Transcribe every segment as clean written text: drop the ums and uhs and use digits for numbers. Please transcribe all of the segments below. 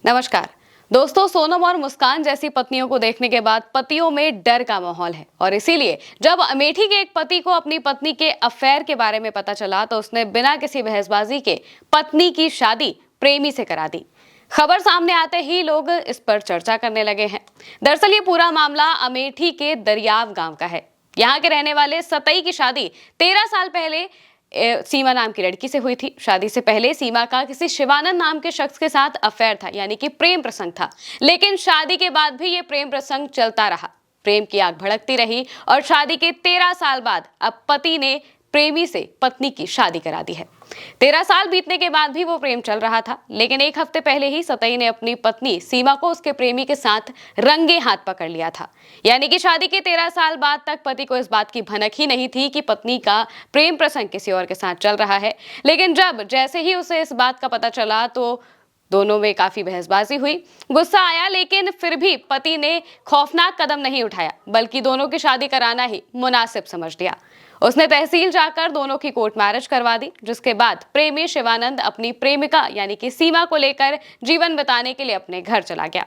नमस्कार दोस्तों, सोनम और मुस्कान जैसी पत्नियों को देखने के बाद पतियों में डर का माहौल है और इसीलिए जब अमेठी के एक पति को अपनी पत्नी के अफेयर के बारे में पता चला तो उसने बिना किसी बहसबाजी के पत्नी की शादी प्रेमी से करा दी। खबर सामने आते ही लोग इस पर चर्चा करने लगे हैं। दरअसल ये पूरा मामला अमेठी के दरियाव गांव का है। यहाँ के रहने वाले सतई की शादी 13 साल पहले सीमा नाम की लड़की से हुई थी। शादी से पहले सीमा का किसी शिवानंद नाम के शख्स के साथ अफेयर था, यानी कि प्रेम प्रसंग था। लेकिन शादी के बाद भी ये प्रेम प्रसंग चलता रहा। प्रेम की आग भड़कती रही और शादी के 13 साल बाद अब पति ने प्रेमी से पत्नी की शादी करा दी है। 13 साल बीतने के बाद भी वो प्रेम चल रहा था, लेकिन एक हफ्ते पहले ही सतई ने अपनी पत्नी सीमा को उसके प्रेमी के साथ रंगे हाथ पकड़ लिया था। यानी कि शादी के 13 साल बाद तक पति को इस बात की भनक ही नहीं थी कि पत्नी का प्रेम प्रसंग किसी और के साथ चल रहा है। लेकिन जैसे ही उसे इस बात का पता चला तो दोनों में काफी बहसबाजी हुई, गुस्सा आया, लेकिन फिर भी पति ने खौफनाक कदम नहीं उठाया, बल्कि दोनों की शादी कराना ही मुनासिब समझ लिया। उसने तहसील जाकर दोनों की कोर्ट मैरिज करवा दी, जिसके बाद प्रेमी शिवानंद अपनी प्रेमिका यानी कि सीमा को लेकर जीवन बिताने के लिए अपने घर चला गया।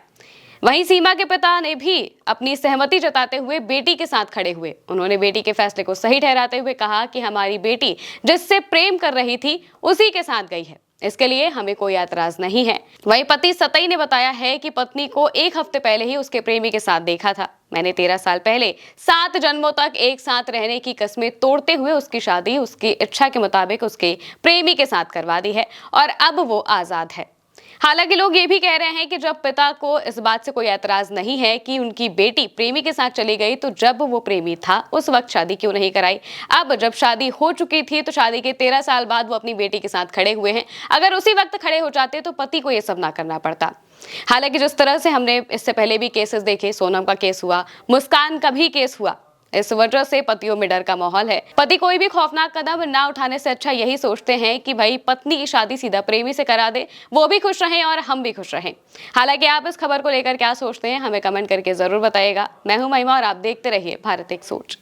वहीं सीमा के पिता ने भी अपनी सहमति जताते हुए बेटी के साथ खड़े हुए। उन्होंने बेटी के फैसले को सही ठहराते हुए कहा कि हमारी बेटी जिससे प्रेम कर रही थी उसी के साथ गई है, इसके लिए हमें कोई ऐतराज नहीं है। वहीं पति सतई ने बताया है कि पत्नी को एक हफ्ते पहले ही उसके प्रेमी के साथ देखा था। मैंने 13 साल पहले 7 जन्मों तक एक साथ रहने की कस्में तोड़ते हुए उसकी शादी उसकी इच्छा के मुताबिक उसके प्रेमी के साथ करवा दी है और अब वो आजाद है। हालांकि लोग ये भी कह रहे हैं कि जब पिता को इस बात से कोई ऐतराज नहीं है कि उनकी बेटी प्रेमी के साथ चली गई, तो जब वो प्रेमी था उस वक्त शादी क्यों नहीं कराई। अब जब शादी हो चुकी थी तो शादी के 13 साल बाद वो अपनी बेटी के साथ खड़े हुए हैं। अगर उसी वक्त खड़े हो जाते तो पति को ये सब ना करना पड़ता। हालांकि जिस तरह से हमने इससे पहले भी केसेस देखे, सोनम का केस हुआ, मुस्कान का भी केस हुआ, इस वजह से पतियों में डर का माहौल है। पति कोई भी खौफनाक कदम ना उठाने से अच्छा यही सोचते हैं कि भाई पत्नी की शादी सीधा प्रेमी से करा दे, वो भी खुश रहें और हम भी खुश रहें। हालांकि आप इस खबर को लेकर क्या सोचते हैं हमें कमेंट करके जरूर बताइएगा। मैं हूं महिमा और आप देखते रहिए भारत एक सोच।